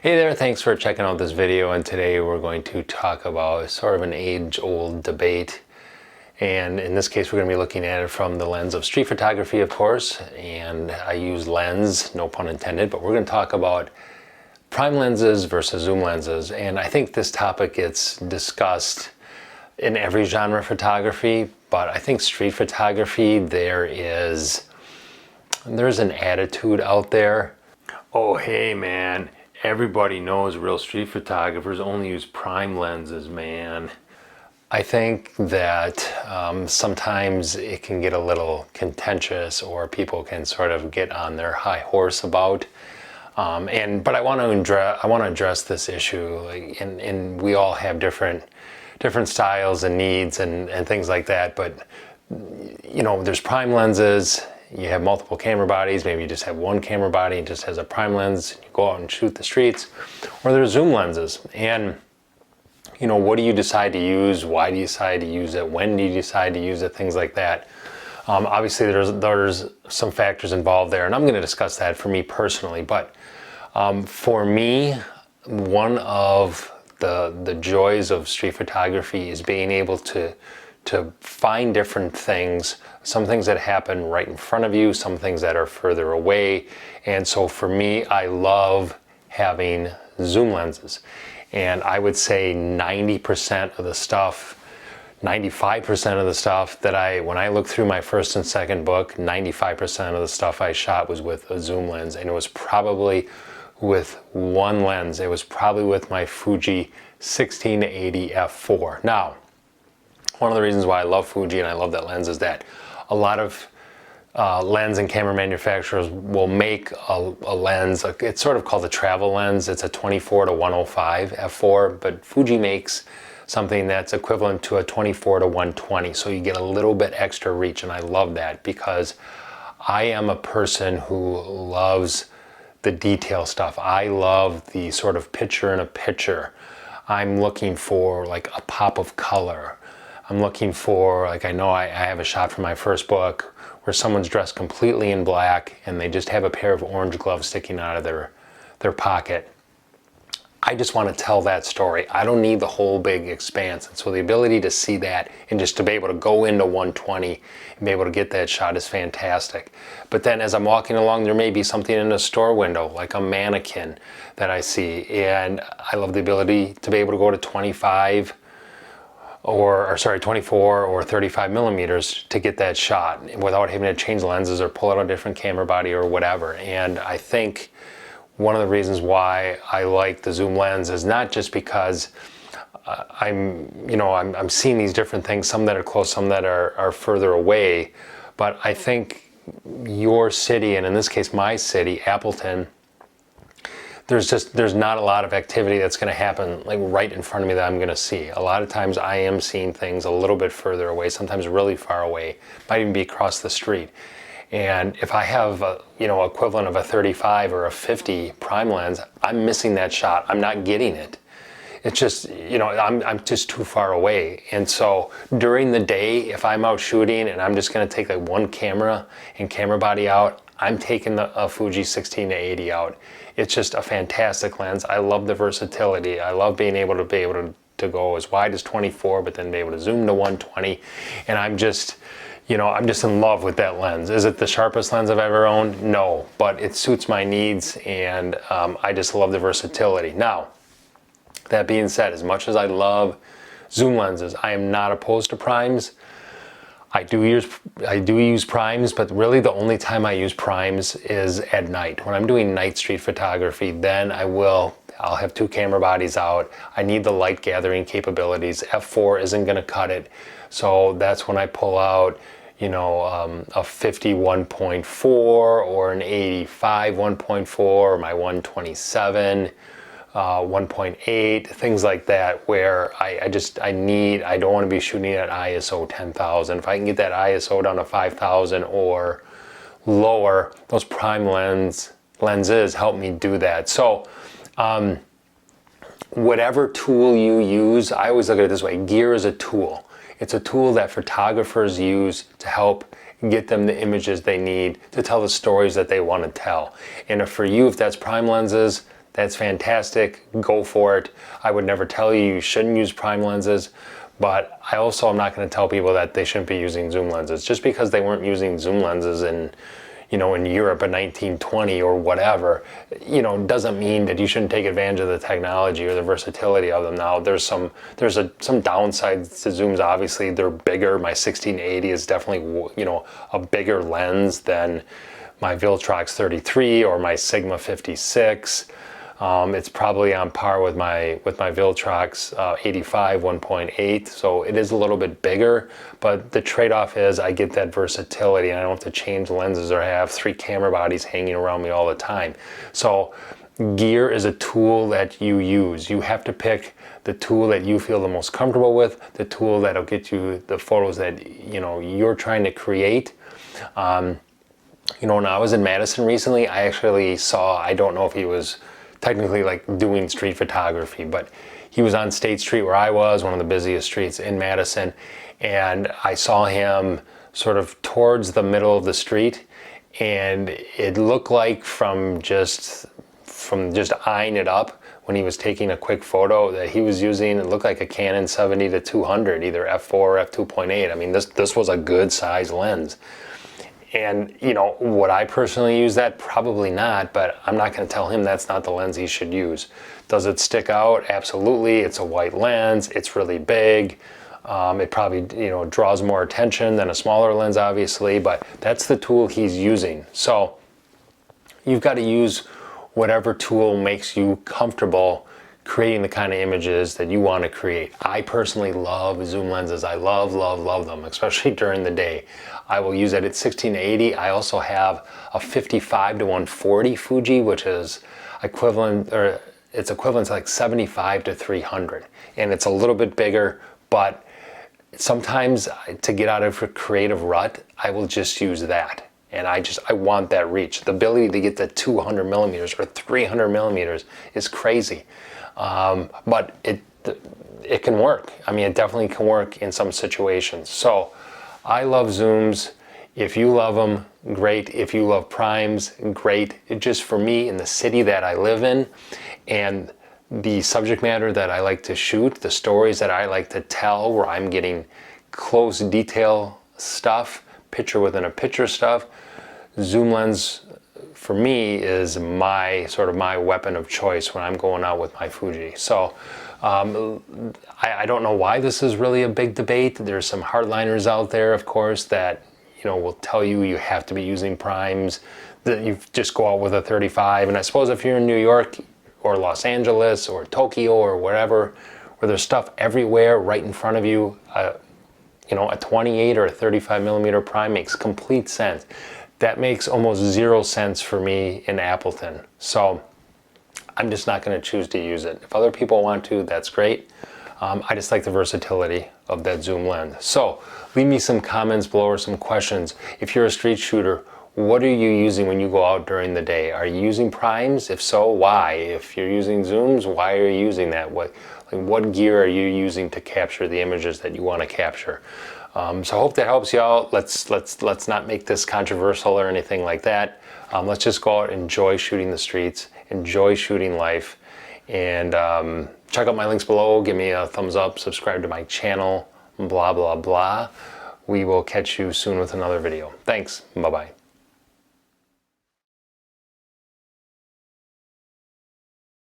Hey there, thanks for checking out this video, and today we're going to talk about sort of an age-old debate, and in this case we're going to be looking at it from the lens of street photography, of course, and I use lens, no pun intended, but we're going to talk about prime lenses versus zoom lenses, and I think this topic gets discussed in every genre of photography, but I think street photography, there's an attitude out there. Oh, hey man, everybody knows real street photographers only use prime lenses, man. I think that sometimes it can get a little contentious, or people can sort of get on their high horse about. But I want to address this issue, and we all have different styles and needs and things like that. But you know, there's prime lenses. You have multiple camera bodies, maybe you just have one camera body and just has a prime lens, you go out and shoot the streets, or there's zoom lenses. And you know, what do you decide to use? Why do you decide to use it? When do you decide to use it? Things like that. Obviously there's some factors involved there, and I'm going to discuss that for me personally. But for me, one of the joys of street photography is being able to find different things, some things that happen right in front of you, some things that are further away. And so for me, I love having zoom lenses. And I would say 90% of the stuff, 95% of the stuff that when I looked through my first and second book, 95% of the stuff I shot was with a zoom lens. And it was probably with one lens. It was probably with my Fuji 16-80 f4. Now, one of the reasons why I love Fuji and I love that lens is that a lot of lens and camera manufacturers will make a lens, it's sort of called a travel lens. It's a 24-105 f4, but Fuji makes something that's equivalent to a 24-120, so you get a little bit extra reach, and I love that because I am a person who loves the detail stuff. I love the sort of picture in a picture. I'm looking for like a pop of color. I'm looking for, like, I know I have a shot from my first book where someone's dressed completely in black and they just have a pair of orange gloves sticking out of their pocket. I just want to tell that story. I don't need the whole big expanse. And so the ability to see that and just to be able to go into 120 and be able to get that shot is fantastic. But then as I'm walking along, there may be something in a store window, like a mannequin that I see. And I love the ability to be able to go to 24 or 35 millimeters to get that shot without having to change lenses or pull out a different camera body or whatever. And I think one of the reasons why I like the zoom lens is not just because I'm seeing these different things, some that are close, some that are further away, but I think your city, and in this case my city, Appleton, there's not a lot of activity that's going to happen like right in front of me that I'm going to see. A lot of times I am seeing things a little bit further away, sometimes really far away, might even be across the street. And if I have equivalent of a 35 or a 50 prime lens, I'm missing that shot. I'm not getting it. It's just, I'm just too far away. And so during the day, if I'm out shooting and I'm just going to take like one camera and camera body out, I'm taking a Fuji 16-80 out. It's just a fantastic lens. I love the versatility. I love being able to go as wide as 24, but then be able to zoom to 120. And I'm just in love with that lens. Is it the sharpest lens I've ever owned? No, but it suits my needs, and I just love the versatility. Now, that being said, as much as I love zoom lenses, I am not opposed to primes. I do use primes, but really the only time I use primes is at night. When I'm doing night street photography, then I'll have two camera bodies out. I need the light gathering capabilities. F4 isn't going to cut it. So that's when I pull out, a 50 1.4 or an 85 1.4 or my 127 1.8, things like that, where I don't want to be shooting at ISO 10,000. If I can get that ISO down to 5,000 or lower, those prime lenses help me do that. So whatever tool you use, I always look at it this way: gear is a tool. It's a tool that photographers use to help get them the images they need to tell the stories that they want to tell. And for you, if that's prime lenses, that's fantastic. Go for it. I would never tell you you shouldn't use prime lenses, but I also am not going to tell people that they shouldn't be using zoom lenses. Just because they weren't using zoom lenses in Europe in 1920 or whatever, doesn't mean that you shouldn't take advantage of the technology or the versatility of them. Now, there's some downsides to zooms. Obviously, they're bigger. My 1680 is definitely, a bigger lens than my Viltrox 33 or my Sigma 56. It's probably on par with my Viltrox 85 1.8, so it is a little bit bigger, but the trade-off is I get that versatility and I don't have to change lenses or have 3 camera bodies hanging around me all the time. So gear is a tool that you use. You have to pick the tool that you feel the most comfortable with, the tool that'll get you the photos that you're trying to create. When I was in Madison recently, I actually saw, I don't know if he was technically like doing street photography, but he was on State Street where I was, one of the busiest streets in Madison, and I saw him sort of towards the middle of the street, and it looked like from just eyeing it up when he was taking a quick photo that he was using, it looked like a Canon 70-200, either f4 or f2.8. I mean, this was a good size lens. And would I personally use that? Probably not, but I'm not going to tell him that's not the lens he should use. Does it stick out? Absolutely. It's a white lens. It's really big. It probably draws more attention than a smaller lens, obviously, but that's the tool he's using. So you've got to use whatever tool makes you comfortable creating the kind of images that you want to create. I personally love zoom lenses. I love them, especially during the day. I will use it at 16-80. I also have a 55-140 Fuji, which is equivalent, or it's equivalent to like 75-300. And it's a little bit bigger, but sometimes to get out of a creative rut, I will just use that. And I want that reach. The ability to get to 200 millimeters or 300 millimeters is crazy. But it can work. I mean, it definitely can work in some situations. So I love zooms. If you love them, great. If you love primes, great. It just, for me, in the city that I live in and the subject matter that I like to shoot, the stories that I like to tell, where I'm getting close detail stuff, picture within a picture stuff, zoom lens for me is my weapon of choice when I'm going out with my Fuji. So I don't know why this is really a big debate. There's some hardliners out there, of course, that will tell you have to be using primes, that you just go out with a 35. And I suppose if you're in New York or Los Angeles or Tokyo or wherever, where there's stuff everywhere right in front of you, a 28 or a 35 millimeter prime makes complete sense. That makes almost 0 sense for me in Appleton. So I'm just not going to choose to use it. If other people want to, that's great. I just like the versatility of that zoom lens. So leave me some comments below or some questions. If you're a street shooter, what are you using when you go out during the day? Are you using primes? If so, why? If you're using zooms, why are you using that? What gear are you using to capture the images that you want to capture? So I hope that helps you out. Let's not make this controversial or anything like that. Let's just go out, enjoy shooting the streets, enjoy shooting life, and check out my links below. Give me a thumbs up, subscribe to my channel, blah, blah, blah. We will catch you soon with another video. Thanks. Bye-bye.